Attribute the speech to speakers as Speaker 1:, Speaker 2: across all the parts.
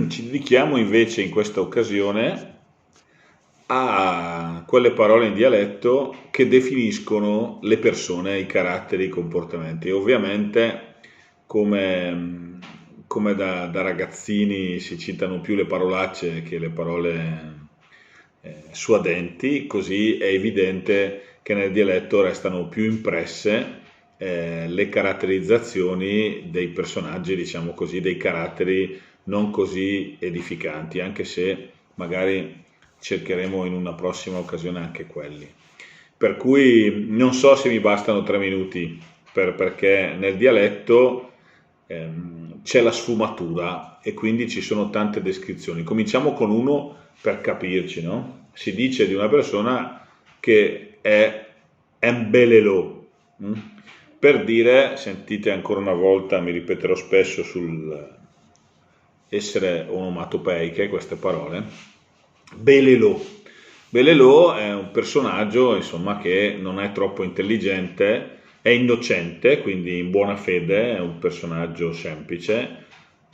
Speaker 1: ci dedichiamo invece in questa occasione a quelle parole in dialetto che definiscono le persone, i caratteri, i comportamenti. E ovviamente, come da ragazzini si citano più le parolacce che le parole suadenti, così è evidente che nel dialetto restano più impresse le caratterizzazioni dei personaggi, diciamo così, dei caratteri non così edificanti, anche se magari cercheremo in una prossima occasione anche quelli. Per cui non so se mi bastano 3 minuti perché nel dialetto c'è la sfumatura e quindi ci sono tante descrizioni. Cominciamo con uno per capirci, no? Si dice di una persona che è embelelò, per dire, sentite ancora una volta, mi ripeterò spesso sul essere onomatopeiche queste parole, belelò. Belelò è un personaggio, insomma, che non è troppo intelligente, è innocente, quindi in buona fede, è un personaggio semplice,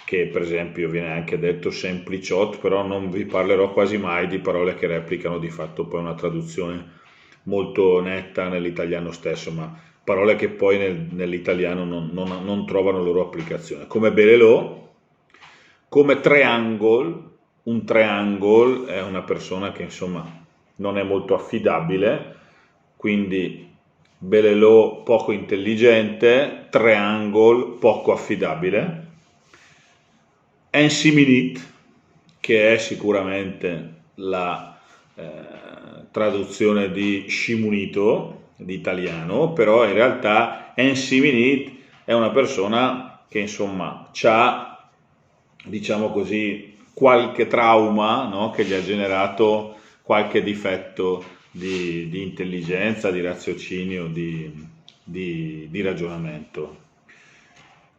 Speaker 1: che per esempio viene anche detto sempliciot, però non vi parlerò quasi mai di parole che replicano di fatto poi una traduzione molto netta nell'italiano stesso, ma parole che poi nell'italiano non trovano loro applicazione, come belelò, come triangle. Un triangle è una persona che insomma non è molto affidabile, quindi belelò poco intelligente, triangle poco affidabile, ensiminit, che è sicuramente la traduzione di scimunito di italiano, però in realtà ensiminit è una persona che insomma ha, diciamo così, qualche trauma, no? Che gli ha generato qualche difetto di intelligenza, di raziocinio, di ragionamento.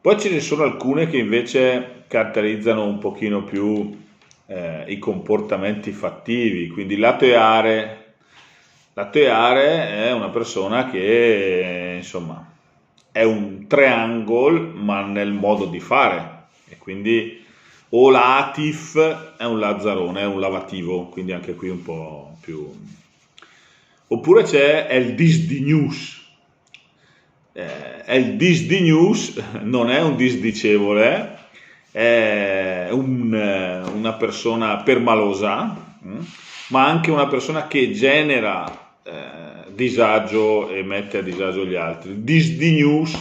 Speaker 1: Poi ce ne sono alcune che invece caratterizzano un pochino più i comportamenti fattivi, quindi la teare è una persona che insomma è un triangle ma nel modo di fare, e quindi o l'atif è un lazzarone, è un lavativo, quindi anche qui un po' più. Oppure c'è il disdigneus. Il disdigneus non è un disdicevole, è una persona permalosa, ma anche una persona che genera disagio e mette a disagio gli altri. Disdigneus,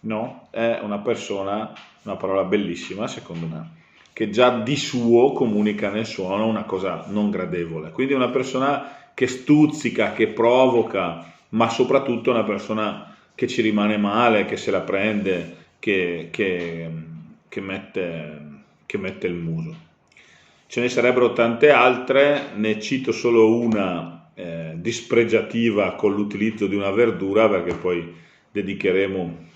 Speaker 1: no? È una persona, una parola bellissima secondo me, che già di suo comunica nel suono una cosa non gradevole. Quindi è una persona che stuzzica, che provoca, ma soprattutto una persona che ci rimane male, che se la prende, che mette il muso. Ce ne sarebbero tante altre, ne cito solo una dispregiativa con l'utilizzo di una verdura, perché poi dedicheremo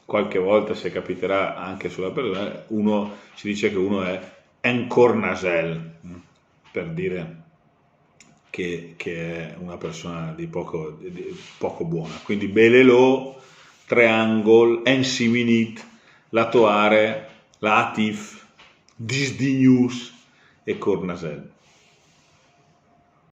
Speaker 1: qualche volta, se capiterà, anche sulla persona. Uno si dice che uno è un cornasel, per dire che è una persona di poco buona. Quindi belelò, triangle, ensiminit, latoare, latif, disdigneus e cornasel.